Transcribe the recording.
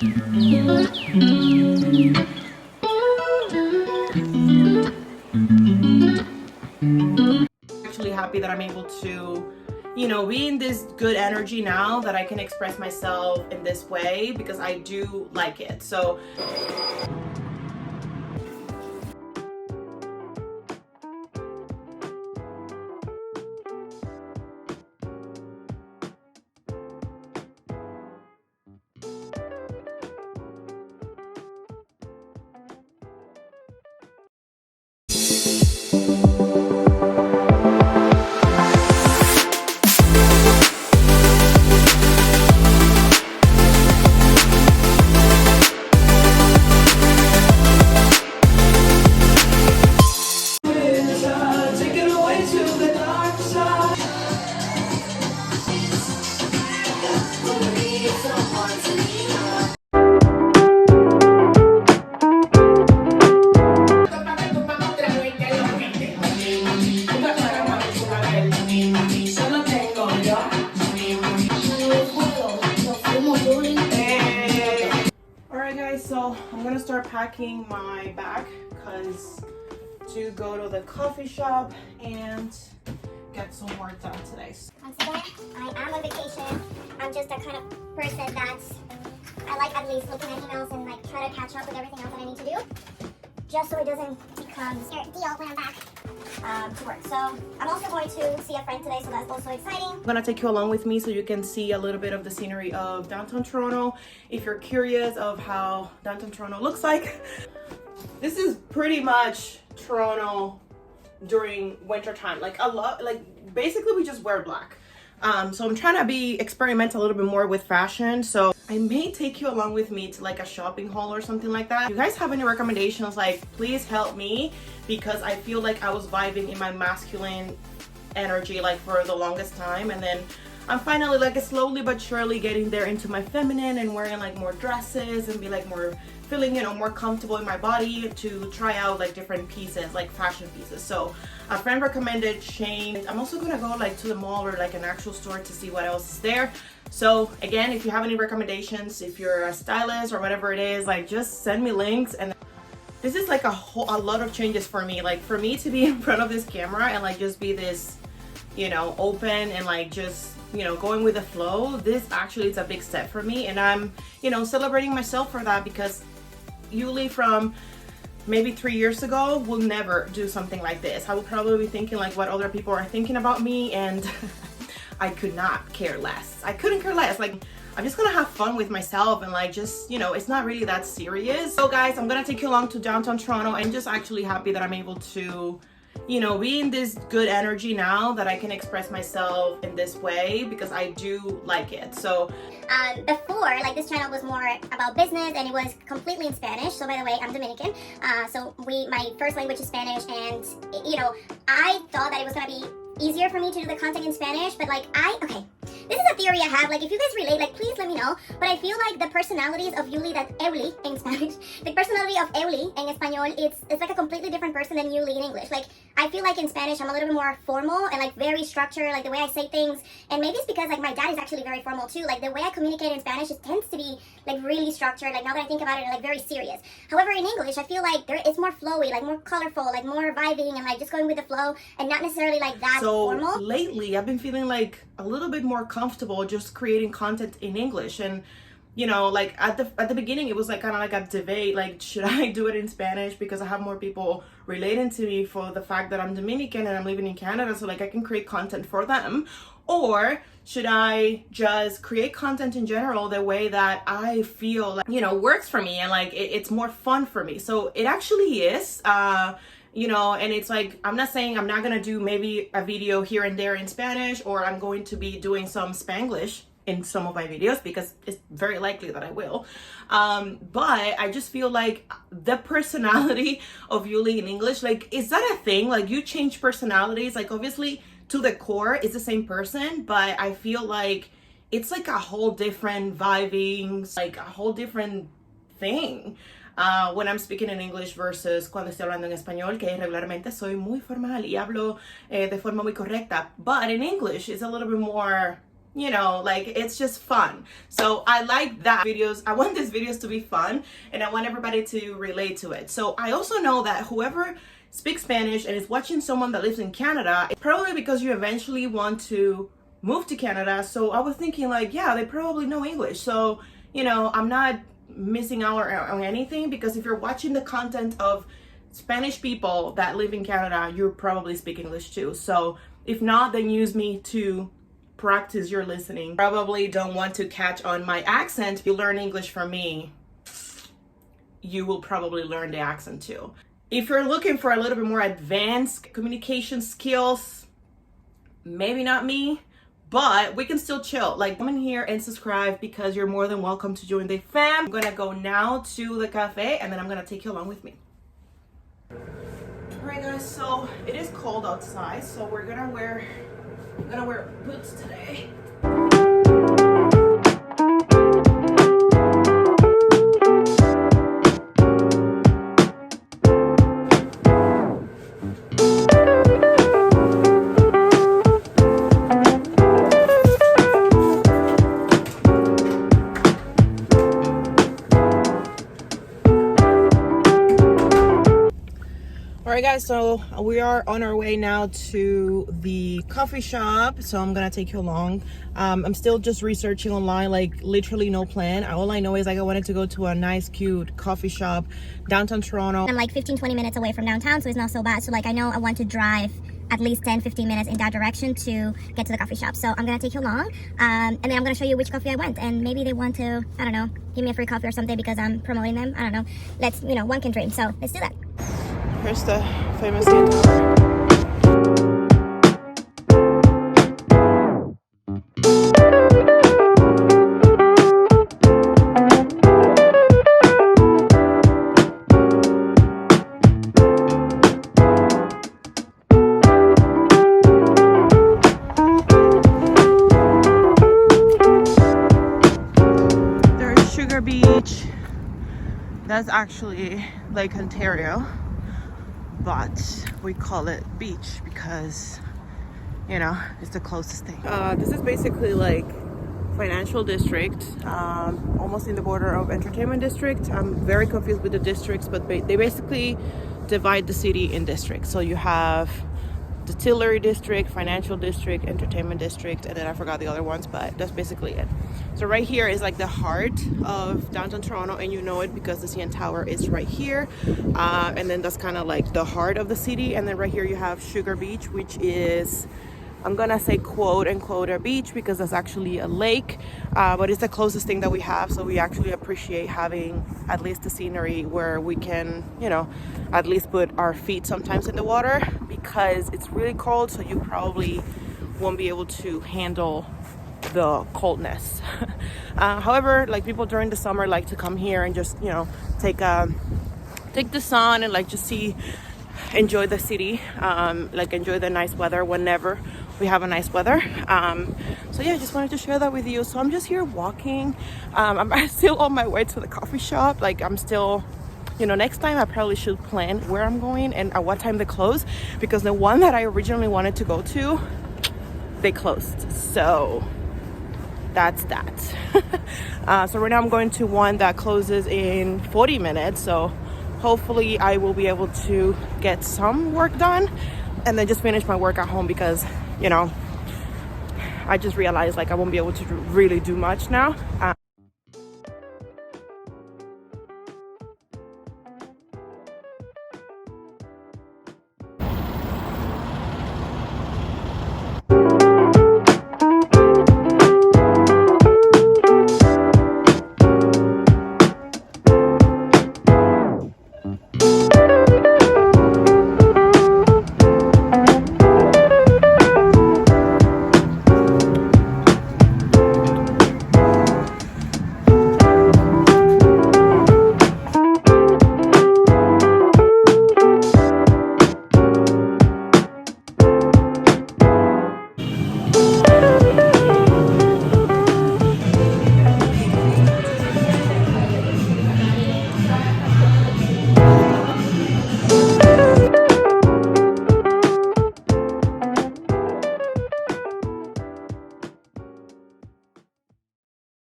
Actually happy that I'm able to, be in this good energy now that I can express myself in this way because I do like it. So alright guys, so I'm gonna start packing my bag because to go to the coffee shop and get some work done today. Once again, I am on vacation. I'm just a kind of person that's, I like at least looking at emails and like try to catch up with everything else that I need to do, just so it doesn't become a deal when I'm back to work. So I'm also going to see a friend today, so that's also exciting. I'm gonna take you along with me so you can see a little bit of the scenery of downtown Toronto. If you're curious of how downtown Toronto looks like, this is pretty much Toronto during winter time. Like a lot, like basically we just wear black. So I'm trying to experiment a little bit more with fashion. So I may take you along with me to like a shopping haul or something like that. If you guys have any recommendations, like please help me, because I feel like I was vibing in my masculine energy like for the longest time, and then I'm finally like slowly but surely getting there into my feminine and wearing like more dresses and be like more feeling more comfortable in my body to try out like different pieces, like fashion pieces. So a friend recommended Shane. I'm also gonna go like to the mall or like an actual store to see what else is there. So again, if you have any recommendations, if you're a stylist or whatever it is, like just send me links. And this is like a lot of changes for me, like for me to be in front of this camera and like just be this open and like just going with the flow. This actually is a big step for me, and I'm celebrating myself for that, because Yuli from maybe 3 years ago will never do something like this. I would probably be thinking like what other people are thinking about me, and I could not care less. I couldn't care less. Like I'm just gonna have fun with myself and like just it's not really that serious. So guys, I'm gonna take you along to downtown Toronto, and just actually happy that I'm able to be in this good energy now that I can express myself in this way because I do like it. So before, like this channel was more about business and it was completely in Spanish. So by the way, I'm Dominican. So my first language is Spanish, and I thought that it was gonna be easier for me to do the content in Spanish, but like okay, this is a theory I have. Like if you guys relate, like please let me know. But I feel like the personalities of Yuli, that Euli in Spanish, the personality of Euli in Espanol, it's like a completely different person than Yuli in English. Like I feel like in Spanish I'm a little bit more formal and like very structured, like the way I say things. And maybe it's because like my dad is actually very formal too. Like the way I communicate in Spanish, it tends to be like really structured. Like now that I think about it, like very serious. However, in English, I feel like it's more flowy, like more colorful, like more vibing and like just going with the flow, and not necessarily like that formal. Lately I've been feeling like a little bit more comfortable just creating content in English. And like at the beginning it was like kind of like a debate, like should I do it in Spanish because I have more people relating to me for the fact that I'm Dominican and I'm living in Canada, so like I can create content for them, or should I just create content in general the way that I feel like works for me and like it's more fun for me. So it actually is and it's like, I'm not saying I'm not gonna do maybe a video here and there in Spanish, or I'm going to be doing some Spanglish in some of my videos, because it's very likely that I will. But I just feel like the personality of Yuli in English, like, is that a thing? Like you change personalities, like obviously to the core it's the same person, but I feel like it's like a whole different vibing, like a whole different thing. When I'm speaking in English versus cuando estoy hablando en español, que regularmente soy muy formal y hablo de forma muy correcta. But in English, it's a little bit more you know, like it's just fun. So I like that videos. I want these videos to be fun, and I want everybody to relate to it. So I also know that whoever speaks Spanish and is watching someone that lives in Canada, it's probably because you eventually want to move to Canada. So I was thinking like, yeah, they probably know English. So, you know, I'm not missing out on anything, because if you're watching the content of Spanish people that live in Canada, you probably speak English too. So if not, then use me to practice your listening. Probably don't want to catch on my accent. If you learn English from me, you will probably learn the accent too. If you're looking for a little bit more advanced communication skills, maybe not me, but we can still chill. Like, come in here and subscribe, because you're more than welcome to join the fam. I'm gonna go now to the cafe, and then I'm gonna take you along with me. All right guys, so it is cold outside, so we're gonna wear boots today. Alright guys, so we are on our way now to the coffee shop, so I'm gonna take you along. I'm still just researching online, like literally no plan. All I know is like I wanted to go to a nice cute coffee shop downtown Toronto. I'm like 15-20 minutes away from downtown, so it's not so bad. So like I know I want to drive at least 10-15 minutes in that direction to get to the coffee shop. So I'm gonna take you along, and then I'm gonna show you which coffee I went, and maybe they want to, I don't know, give me a free coffee or something because I'm promoting them. I don't know. Let's, you know, one can dream. So let's do that. Here's the famous CN Tower. There's Sugar Beach. That's actually Lake Ontario, but we call it beach because, you know, it's the closest thing. This is basically like financial district, almost in the border of entertainment district. I'm very confused with the districts, but they basically divide the city in districts. So you have distillery district, financial district, entertainment district, and then I forgot the other ones, but that's basically it. So right here is like the heart of downtown Toronto, and you know it because the CN Tower is right here, and then that's kind of like the heart of the city. And then right here you have Sugar Beach, which is, I'm gonna say quote unquote a beach because that's actually a lake, but it's the closest thing that we have. So we actually appreciate having at least the scenery where we can, you know, at least put our feet sometimes in the water, because it's really cold, so you probably won't be able to handle the coldness. However, like people during the summer like to come here and just, you know, take the sun and like just enjoy the city, like enjoy the nice weather whenever we have a nice weather. So yeah, I just wanted to share that with you. So I'm just here walking. I'm still on my way to the coffee shop. Like I'm still, you know, next time I probably should plan where I'm going and at what time they close, because the one that I originally wanted to go to, they closed. So that's that. So right now I'm going to one that closes in 40 minutes. So hopefully I will be able to get some work done and then just finish my work at home, because, you know, I just realized like I won't be able to really do much now.